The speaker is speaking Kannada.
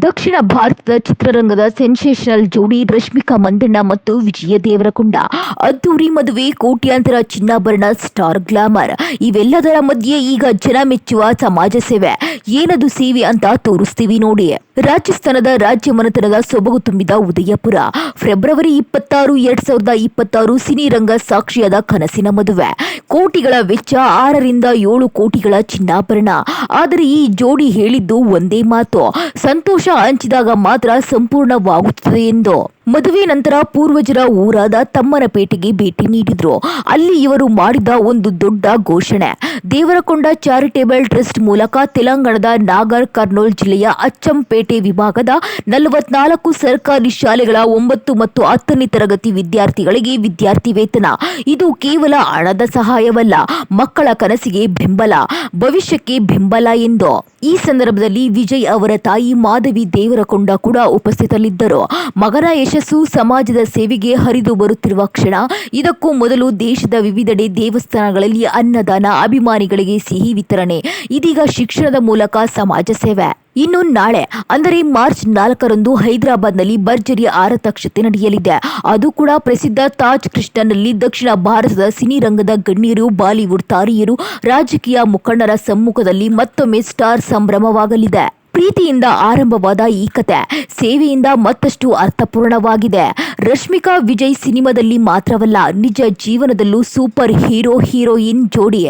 ದಕ್ಷಿಣ ಭಾರತದ ಚಿತ್ರರಂಗದ ಸೆನ್ಸೇಷನಲ್ ಜೋಡಿ ರಶ್ಮಿಕಾ ಮಂದಣ್ಣ ಮತ್ತು ವಿಜಯ ದೇವರಕೊಂಡ ಅದ್ದೂರಿ ಮದುವೆ, ಕೋಟ್ಯಾಂತರ ಚಿನ್ನಾಭರಣ, ಸ್ಟಾರ್ ಗ್ಲಾಮರ್ ಇವೆಲ್ಲದರ ಮಧ್ಯೆ ಈಗ ಜನ ಮೆಚ್ಚುವ ಸಮಾಜ ಸೇವೆ. ಏನದು ಸೇವೆ ಅಂತ ತೋರಿಸ್ತೀವಿ ನೋಡಿ. ರಾಜಸ್ಥಾನದ ರಾಜ್ಯ ಮನೆತನದ ಸೊಬಗು ತುಂಬಿದ ಉದಯಪುರ. ಫೆಬ್ರವರಿ 26, 2026 ಸಿನಿರಂಗ ಸಾಕ್ಷಿಯಾದ ಕನಸಿನ ಮದುವೆ. ಕೋಟಿಗಳ ವೆಚ್ಚ, 6ರಿಂದ 7 ಕೋಟಿಗಳ ಚಿನ್ನಾಭರಣ. ಆದರೆ ಈ ಜೋಡಿ ಹೇಳಿದ್ದು ಒಂದೇ ಮಾತು: ಸಂತೋಷ ಹಂಚಿದಾಗ ಮಾತ್ರ ಸಂಪೂರ್ಣವಾಗುತ್ತದೆ ಎಂದು. ಮದುವೆ ನಂತರ ಪೂರ್ವಜರ ಊರಾದ ತಮ್ಮನಪೇಟೆಗೆ ಭೇಟಿ ನೀಡಿದ್ರು. ಅಲ್ಲಿ ಇವರು ಮಾಡಿದ ಒಂದು ದೊಡ್ಡ ಘೋಷಣೆ. ದೇವರಕೊಂಡ ಚಾರಿಟೇಬಲ್ ಟ್ರಸ್ಟ್ ಮೂಲಕ ತೆಲಂಗಾಣದ ನಾಗರ್ ಕರ್ನೂಲ್ ಜಿಲ್ಲೆಯ ಅಚ್ಚಂಪೇಟೆ ವಿಭಾಗದ 44 ಸರ್ಕಾರಿ ಶಾಲೆಗಳ 9 ಮತ್ತು 10ನೇ ತರಗತಿ ವಿದ್ಯಾರ್ಥಿಗಳಿಗೆ ವಿದ್ಯಾರ್ಥಿ ವೇತನ. ಇದು ಕೇವಲ ಹಣದ ಸಹಾಯವಲ್ಲ, ಮಕ್ಕಳ ಕನಸಿಗೆ ಬೆಂಬಲ, ಭವಿಷ್ಯಕ್ಕೆ ಬೆಂಬಲ ಎಂದು. ಈ ಸಂದರ್ಭದಲ್ಲಿ ವಿಜಯ್ ಅವರ ತಾಯಿ ಮಾಧವಿ ದೇವರಕೊಂಡ ಕೂಡ ಉಪಸ್ಥಿತರಿದ್ದರು. ಮಗನ ಯಶಸ್ಸು ಸಮಾಜದ ಸೇವೆಗೆ ಹರಿದು ಬರುತ್ತಿರುವ ಕ್ಷಣ. ಇದಕ್ಕೂ ಮೊದಲು ದೇಶದ ವಿವಿಧೆಡೆ ದೇವಸ್ಥಾನಗಳಲ್ಲಿ ಅನ್ನದಾನ, ಅಭಿಮಾನಿಗಳಿಗೆ ಸಿಹಿ ವಿತರಣೆ, ಇದೀಗ ಶಿಕ್ಷಣದ ಮೂಲಕ ಸಮಾಜ ಸೇವೆ. ಇನ್ನು ನಾಳೆ ಅಂದರೆ ಮಾರ್ಚ್ 4ರಂದು ಹೈದರಾಬಾದ್ನಲ್ಲಿ ಭರ್ಜರಿ ಆರತಕ್ಷತೆ ನಡೆಯಲಿದೆ. ಅದು ಕೂಡ ಪ್ರಸಿದ್ಧ ತಾಜ್ ಕೃಷ್ಣನಲ್ಲಿ. ದಕ್ಷಿಣ ಭಾರತದ ಸಿನಿರಂಗದ ಗಣ್ಯರು, ಬಾಲಿವುಡ್ ತಾರೆಯರು, ರಾಜಕೀಯ ಮುಖಂಡರ ಸಮ್ಮುಖದಲ್ಲಿ ಮತ್ತೊಮ್ಮೆ ಸ್ಟಾರ್ ಸಂಭ್ರಮವಾಗಲಿದೆ. ಪ್ರೀತಿಯಿಂದ ಆರಂಭವಾದ ಈ ಕತೆ ಸೇವೆಯಿಂದ ಮತ್ತಷ್ಟು ಅರ್ಥಪೂರ್ಣವಾಗಿದೆ. ರಶ್ಮಿಕಾ ವಿಜಯ್ ಸಿನಿಮಾದಲ್ಲಿ ಮಾತ್ರವಲ್ಲ, ನಿಜ ಜೀವನದಲ್ಲೂ ಸೂಪರ್ ಹೀರೋ ಹೀರೋಯಿನ್ ಜೋಡಿ.